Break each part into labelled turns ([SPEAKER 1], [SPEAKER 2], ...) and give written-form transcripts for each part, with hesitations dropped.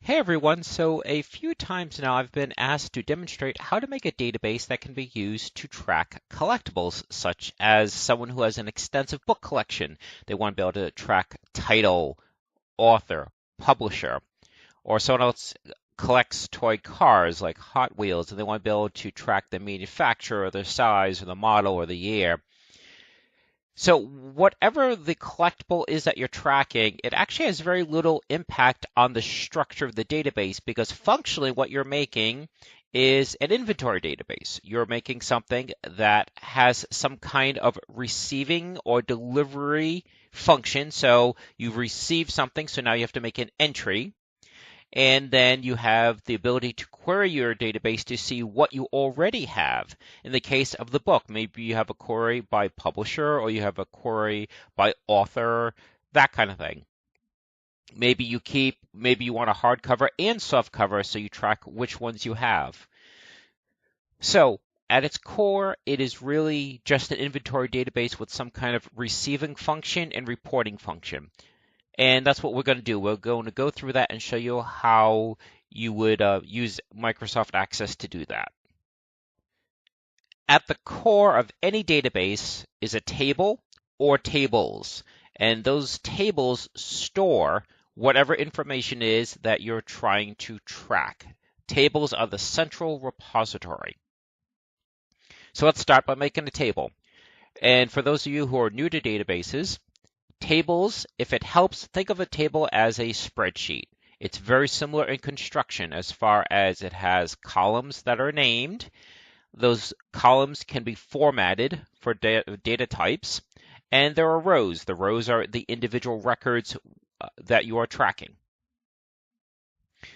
[SPEAKER 1] Hey everyone, so a few times now I've been asked to demonstrate how to make a database that can be used to track collectibles, such as someone who has an extensive book collection. They want to be able to track title, author, publisher, or someone else collects toy cars like Hot Wheels and they want to be able to track the manufacturer, or the size, or the model, or the year. So whatever the collectible is that you're tracking, it actually has very little impact on the structure of the database because functionally what you're making is an inventory database. You're making something that has some kind of receiving or delivery function. So you've received something, so now you have to make an entry. And then you have the ability to query your database to see what you already have. In the case of the book, maybe you have a query by publisher or you have a query by author, that kind of thing. Maybe you want a hardcover and softcover, so you track which ones you have. So at its core, it is really just an inventory database with some kind of receiving function and reporting function. And that's what we're going to do. We're going to go through that and show you how you would use Microsoft Access to do that. At the core of any database is a table or tables. And those tables store whatever information is that you're trying to track. Tables are the central repository. So let's start by making a table. And for those of you who are new to databases, tables, if it helps, think of a table as a spreadsheet. It's very similar in construction as far as it has columns that are named. Those columns can be formatted for data types, and there are rows. The rows are the individual records that you are tracking.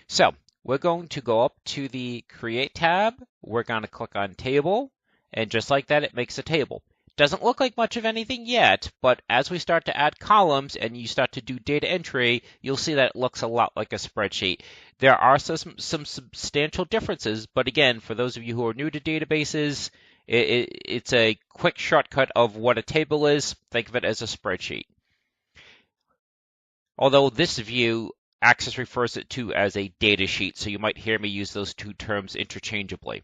[SPEAKER 1] So we're going to go up to the Create tab. We're going to click on Table, and just like that, it makes a table. Doesn't look like much of anything yet, but as we start to add columns and you start to do data entry, you'll see that it looks a lot like a spreadsheet. There are some substantial differences, but again, for those of you who are new to databases, it's a quick shortcut of what a table is. Think of it as a spreadsheet. Although this view, Access refers it to as a data sheet, so you might hear me use those two terms interchangeably.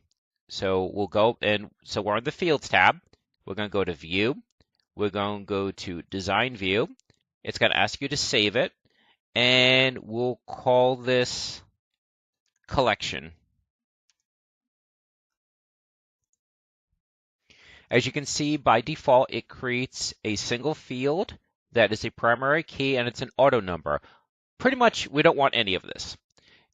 [SPEAKER 1] So we'll go, and so we're on the Fields tab. We're going to go to View. We're going to go to Design View. It's going to ask you to save it. And we'll call this Collection. As you can see, by default, it creates a single field that is a primary key, and it's an auto number. Pretty much, we don't want any of this.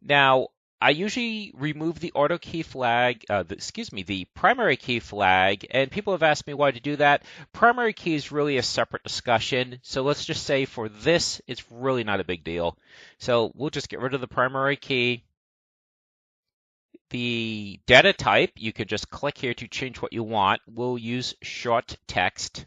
[SPEAKER 1] Now, I usually remove the auto key flag, the primary key flag, and people have asked me why to do that. Primary key is really a separate discussion, so let's just say for this, it's really not a big deal. So we'll just get rid of the primary key. The data type, you can just click here to change what you want. We'll use short text.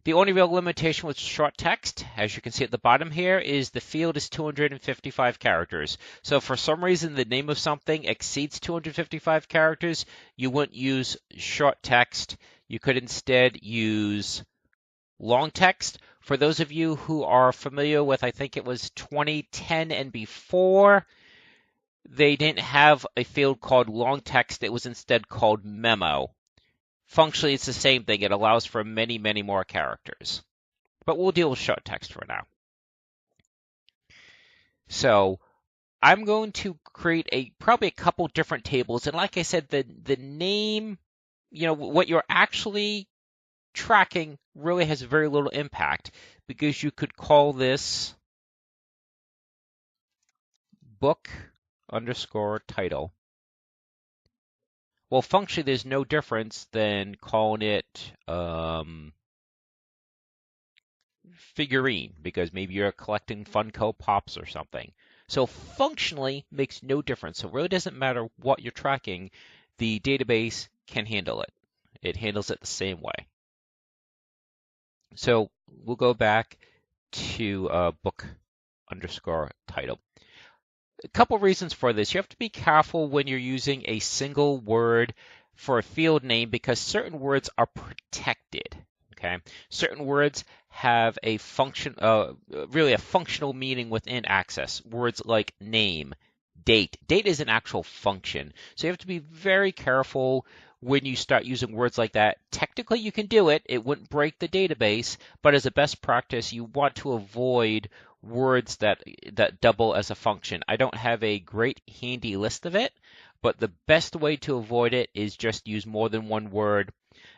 [SPEAKER 1] The only real limitation with short text, as you can see at the bottom here, is the field is 255 characters. So if for some reason the name of something exceeds 255 characters, you wouldn't use short text. You could instead use long text. For those of you who are familiar with, I think it was 2010 and before, they didn't have a field called long text. It was instead called memo. Functionally, it's the same thing. It allows for many, many more characters. But we'll deal with short text for now. So I'm going to create probably a couple different tables. And like I said, the name, what you're actually tracking really has very little impact because you could call this book underscore title. Well, functionally, there's no difference than calling it figurine because maybe you're collecting Funko Pops or something. So functionally makes no difference. So it really doesn't matter what you're tracking. The database can handle it. It handles it the same way. So we'll go back to book underscore title. A couple reasons for this. You have to be careful when you're using a single word for a field name because certain words are protected. Okay, certain words have a really a functional meaning within Access. Words like name, date. Date is an actual function, so you have to be very careful when you start using words like that. Technically, you can do it. It wouldn't break the database, but as a best practice, you want to avoid words that double as a function. I don't have a great handy list of it, but the best way to avoid it is just use more than one word.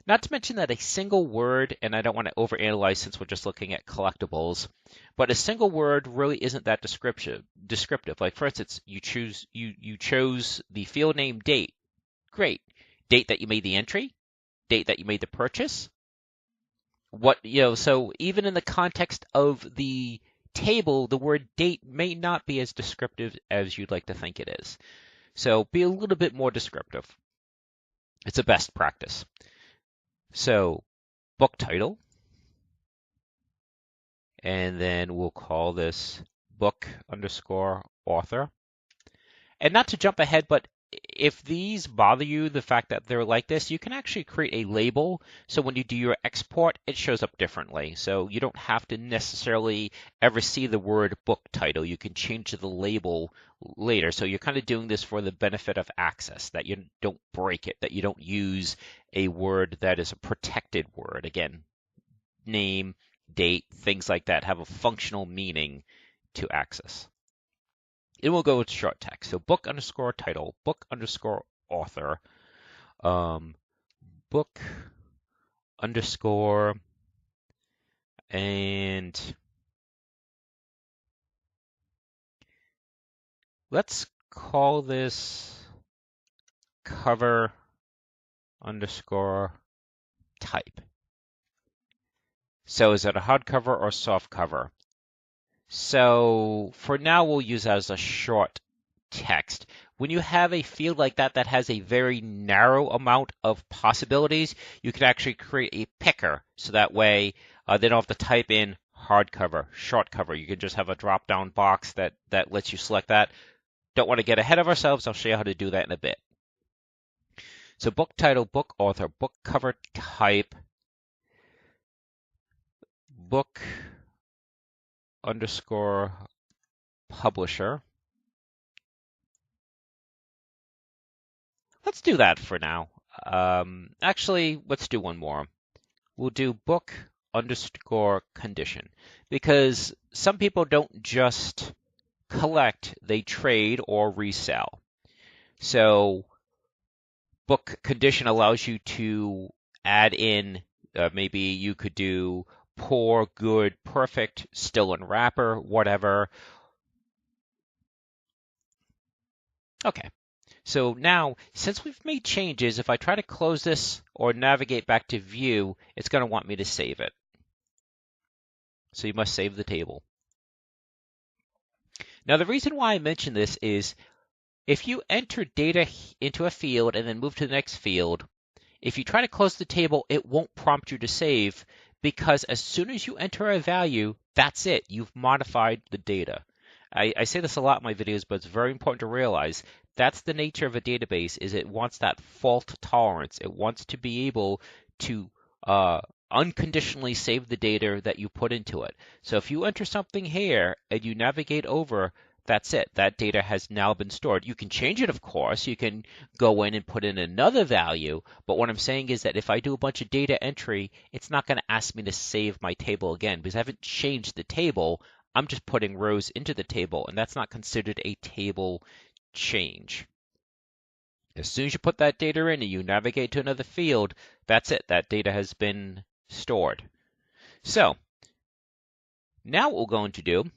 [SPEAKER 1] Not to mention that a single word, and I don't want to overanalyze since we're just looking at collectibles, but a single word really isn't that descriptive. Like for instance, you chose the field name date. Great. Date that you made the entry, date that you made the purchase. So even in the context of the table, the word date may not be as descriptive as you'd like to think it is. So be a little bit more descriptive. It's a best practice. So book title, and then we'll call this book_author. And not to jump ahead, but if these bother you, the fact that they're like this, you can actually create a label. So when you do your export, it shows up differently. So you don't have to necessarily ever see the word book title. You can change the label later. So you're kind of doing this for the benefit of Access, that you don't break it, that you don't use a word that is a protected word. Again, name, date, things like that have a functional meaning to Access. And we'll go with short text. So book_title, book_author, book underscore, and let's call this cover underscore type. So is it a hardcover or soft cover? So for now, we'll use that as a short text. When you have a field like that that has a very narrow amount of possibilities, you can actually create a picker. So that way, they don't have to type in hardcover, short cover. You can just have a drop-down box that lets you select that. Don't want to get ahead of ourselves. I'll show you how to do that in a bit. So book title, book author, book cover type, book underscore publisher. Let's do that for now. Actually, let's do one more. We'll do book underscore condition, because some people don't just collect, they trade or resell. So book condition allows you to add in, maybe you could do poor, good, perfect, still in wrapper, whatever. Okay. So now, since we've made changes, if I try to close this or navigate back to view, it's going to want me to save it. So you must save the table. Now, the reason why I mention this is if you enter data into a field and then move to the next field, if you try to close the table, it won't prompt you to save, because as soon as you enter a value, that's it. You've modified the data. I say this a lot in my videos, but it's very important to realize that's the nature of a database, is it wants that fault tolerance. It wants to be able to unconditionally save the data that you put into it. So if you enter something here and you navigate over, that's it. That data has now been stored. You can change it, of course. You can go in and put in another value. But what I'm saying is that if I do a bunch of data entry, it's not going to ask me to save my table again, because I haven't changed the table. I'm just putting rows into the table, and that's not considered a table change. As soon as you put that data in and you navigate to another field, that's it. That data has been stored. So now what we're going to do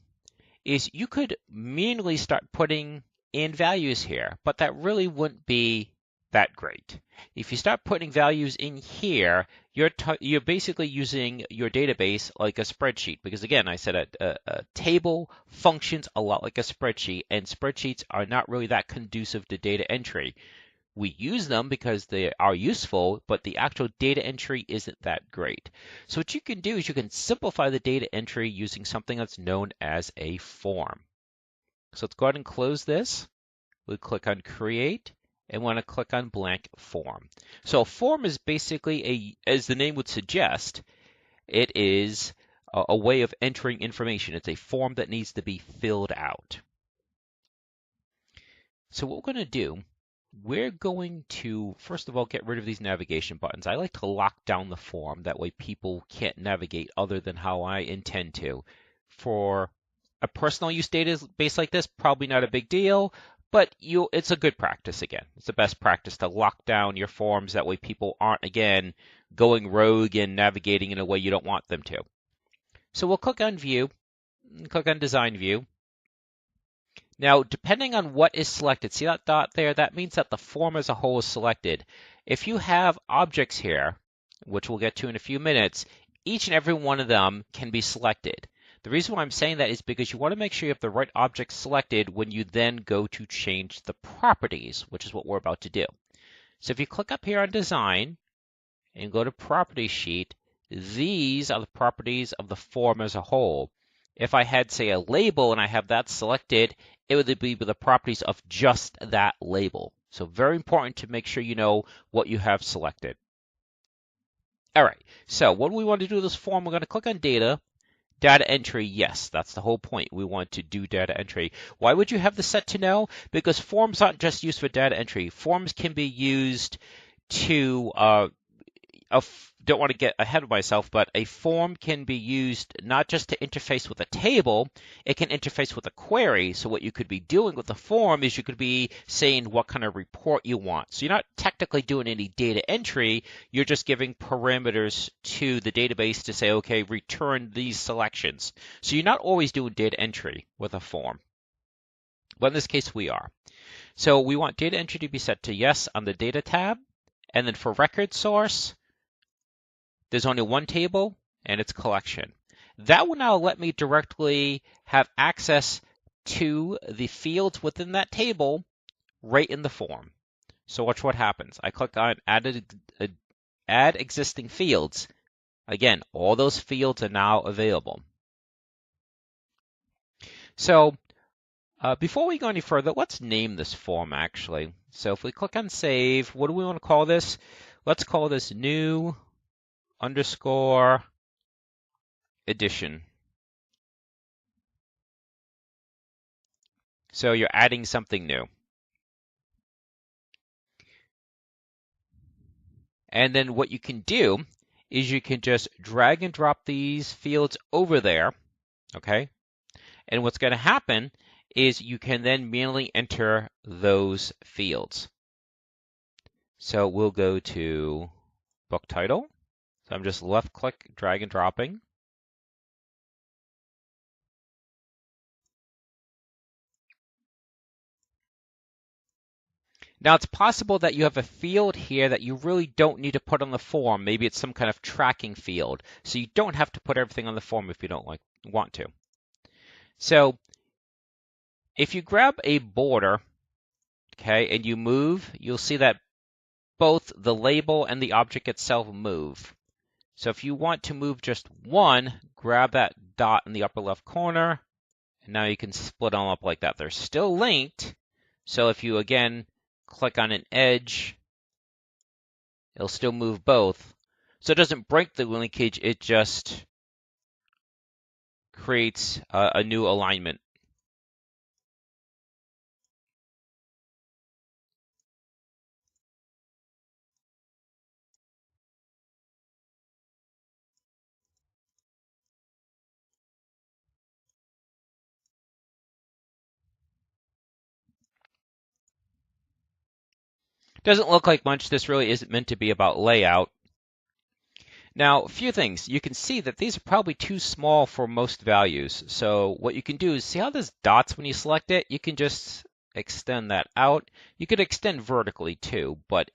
[SPEAKER 1] is you could manually start putting in values here, but that really wouldn't be that great. If you start putting values in here, you're basically using your database like a spreadsheet, because again, I said a table functions a lot like a spreadsheet, and spreadsheets are not really that conducive to data entry. We use them because they are useful, but the actual data entry isn't that great. So what you can do is you can simplify the data entry using something that's known as a form. So let's go ahead and close this. We'll click on Create, and we want to click on Blank Form. So a form is basically, as the name would suggest, It is a way of entering information. It's a form that needs to be filled out. So what we're going to do, we're going to, first of all, get rid of these navigation buttons. I like to lock down the form. That way people can't navigate other than how I intend to. For a personal use database like this, probably not a big deal, but it's a good practice again. It's the best practice to lock down your forms. That way people aren't, again, going rogue and navigating in a way you don't want them to. So we'll click on View, click on Design View. Now, depending on what is selected, see that dot there? That means that the form as a whole is selected. If you have objects here, which we'll get to in a few minutes, each and every one of them can be selected. The reason why I'm saying that is because you want to make sure you have the right object selected when you then go to change the properties, which is what we're about to do. So if you click up here on Design and go to Property Sheet, these are the properties of the form as a whole. If I had, say, a label and I have that selected, it would be the properties of just that label. So very important to make sure you know what you have selected. All right, so what do we want to do with this form? We're going to click on Data. Data entry, yes, that's the whole point. We want to do data entry. Why would you have this set to no? Because forms aren't just used for data entry. Forms can be used to don't want to get ahead of myself, but a form can be used not just to interface with a table, it can interface with a query. So what you could be doing with the form is you could be saying what kind of report you want. So you're not technically doing any data entry, you're just giving parameters to the database to say, okay, return these selections. So you're not always doing data entry with a form. But in this case, we are. So we want data entry to be set to yes on the Data tab. And then for record source, there's only one table, and it's collection. That will now let me directly have access to the fields within that table right in the form. So watch what happens. I click on Add Existing Fields. Again, all those fields are now available. So before we go any further, let's name this form actually. So if we click on Save, what do we want to call this? Let's call this New _ edition. So you're adding something new. And then what you can do is you can just drag and drop these fields over there, okay? And what's going to happen is you can then manually enter those fields. So we'll go to book title. So I'm just left click, drag and dropping. Now it's possible that you have a field here that you really don't need to put on the form. Maybe it's some kind of tracking field. So you don't have to put everything on the form if you don't want to. So if you grab a border, okay, and you move, you'll see that both the label and the object itself move. So if you want to move just one, grab that dot in the upper left corner, and now you can split them up like that. They're still linked, so if you, again, click on an edge, it'll still move both. So it doesn't break the linkage, it just creates a new alignment. Doesn't look like much. This really isn't meant to be about layout. Now, a few things. You can see that these are probably too small for most values. So what you can do is see how there's dots when you select it? You can just extend that out. You could extend vertically too, but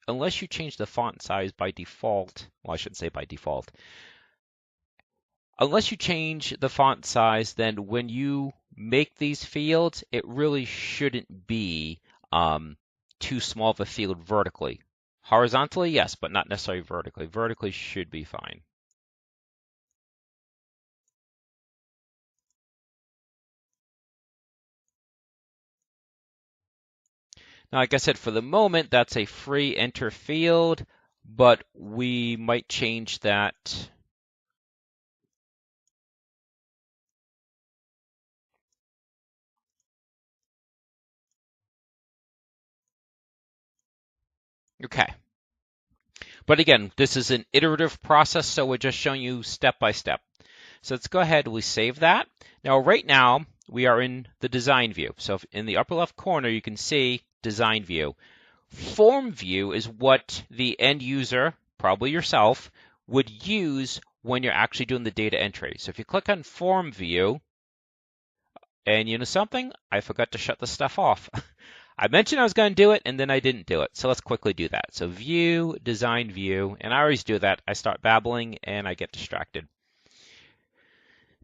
[SPEAKER 1] unless you change the font size by default, well, I shouldn't say by default. Unless you change the font size, then when you make these fields, it really shouldn't be too small of a field vertically. Horizontally, yes, but not necessarily vertically. Vertically should be fine. Now, like I said, for the moment, that's a free enter field, but we might change that Okay. But again, this is an iterative process, so we're just showing you step by step. So let's go ahead and we save that. Now, right now, we are in the design view. So in the upper left corner, you can see design view. Form view is what the end user, probably yourself, would use when you're actually doing the data entry. So if you click on form view, and you know something? I forgot to shut the stuff off. I mentioned I was going to do it, and then I didn't do it. So let's quickly do that. So view, design view, and I always do that. I start babbling, and I get distracted.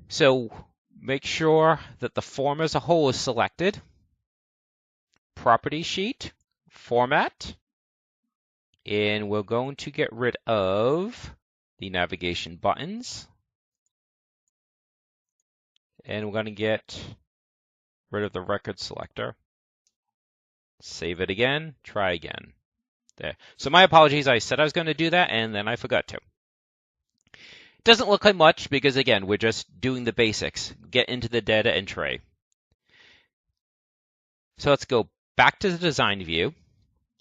[SPEAKER 1] So make sure that the form as a whole is selected. Property sheet, format, and we're going to get rid of the navigation buttons. And we're going to get rid of the record selector. Save it again, try again. There. So my apologies, I said I was going to do that, and then I forgot to. It doesn't look like much because, again, we're just doing the basics. Get into the data entry. So let's go back to the design view.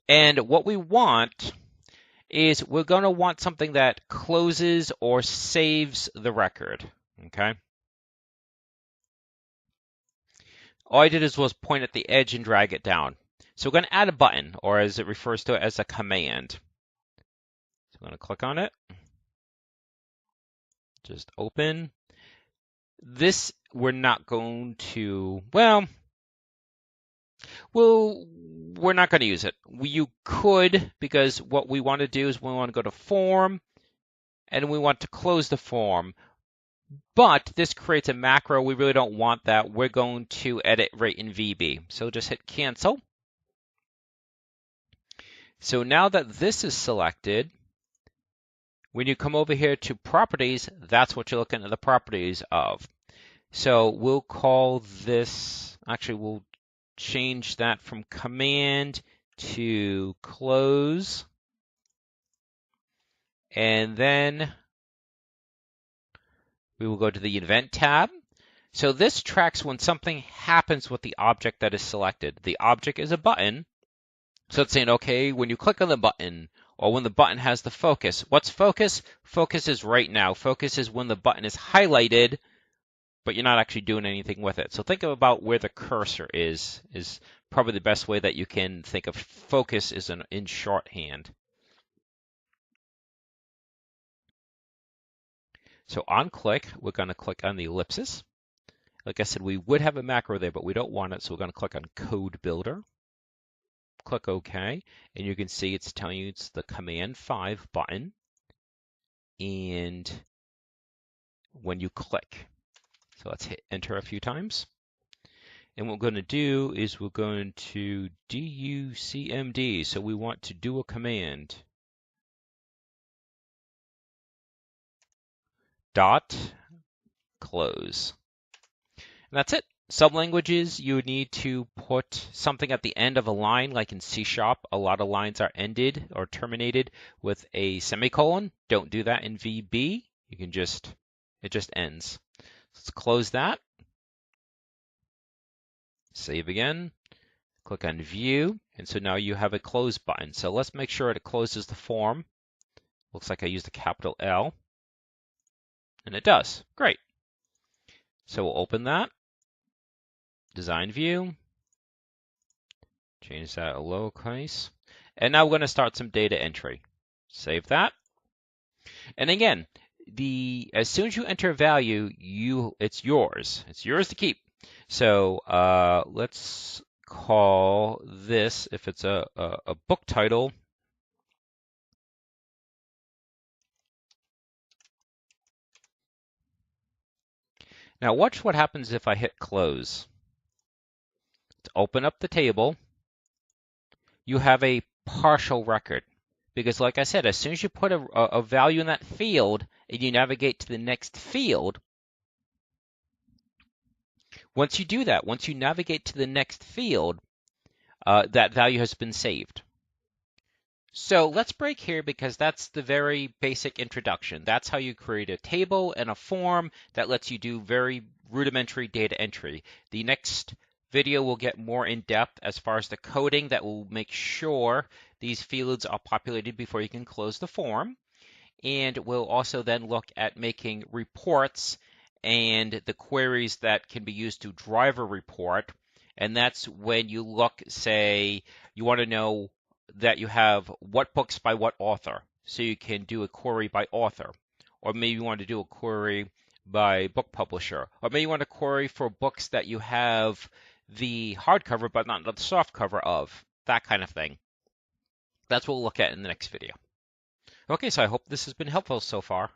[SPEAKER 1] And what we want is we're going to want something that closes or saves the record. Okay. All I did was point at the edge and drag it down. So we're going to add a button, or as it refers to it as a command. So I'm going to click on it. Just open. This we're not going to, well, we're not going to use it. You could, because what we want to do is we want to go to form, and we want to close the form. But this creates a macro. We really don't want that. We're going to edit right in VB. So just hit cancel. So now that this is selected, when you come over here to properties, that's what you're looking at the properties of. So we'll call this, actually we'll change that from command to close. And then we will go to the event tab. So this tracks when something happens with the object that is selected. The object is a button. So it's saying, okay, when you click on the button or when the button has the focus. What's focus? Focus is right now. Focus is when the button is highlighted, but you're not actually doing anything with it. So think about where the cursor is probably the best way that you can think of focus is in shorthand. So on click, we're going to click on the ellipsis. Like I said, we would have a macro there, but we don't want it, so we're going to click on Code Builder. Click OK, and you can see it's telling you it's the Command 5 button. And when you click, so let's hit Enter a few times. And what we're going to do is we're going to DUCMD, so we want to do a command. Dot close. And that's it. Some languages you would need to put something at the end of a line, like in C#. A lot of lines are ended or terminated with a semicolon. Don't do that in VB. You can just, it just ends. Let's close that. Save again. Click on View. And so now you have a close button. So let's make sure it closes the form. Looks like I used a capital L. And it does. Great. So we'll open that. Design view. Change that to lowercase. And now we're going to start some data entry. Save that. And again, as soon as you enter a value, it's yours. It's yours to keep. So let's call this, if it's a book title, now watch what happens if I hit close. To open up the table, you have a partial record. Because like I said, as soon as you put a value in that field and you navigate to the next field, once you do that, once you navigate to the next field, that value has been saved. So let's break here because that's the very basic introduction. That's how you create a table and a form that lets you do very rudimentary data entry. The next video will get more in depth as far as the coding that will make sure these fields are populated before you can close the form. And we'll also then look at making reports and the queries that can be used to drive a report. And that's when you look, say, you want to know that you have what books by what author. So you can do a query by author. Or maybe you want to do a query by book publisher. Or maybe you want to query for books that you have the hardcover but not the soft cover of. That kind of thing. That's what we'll look at in the next video. Okay, so I hope this has been helpful so far.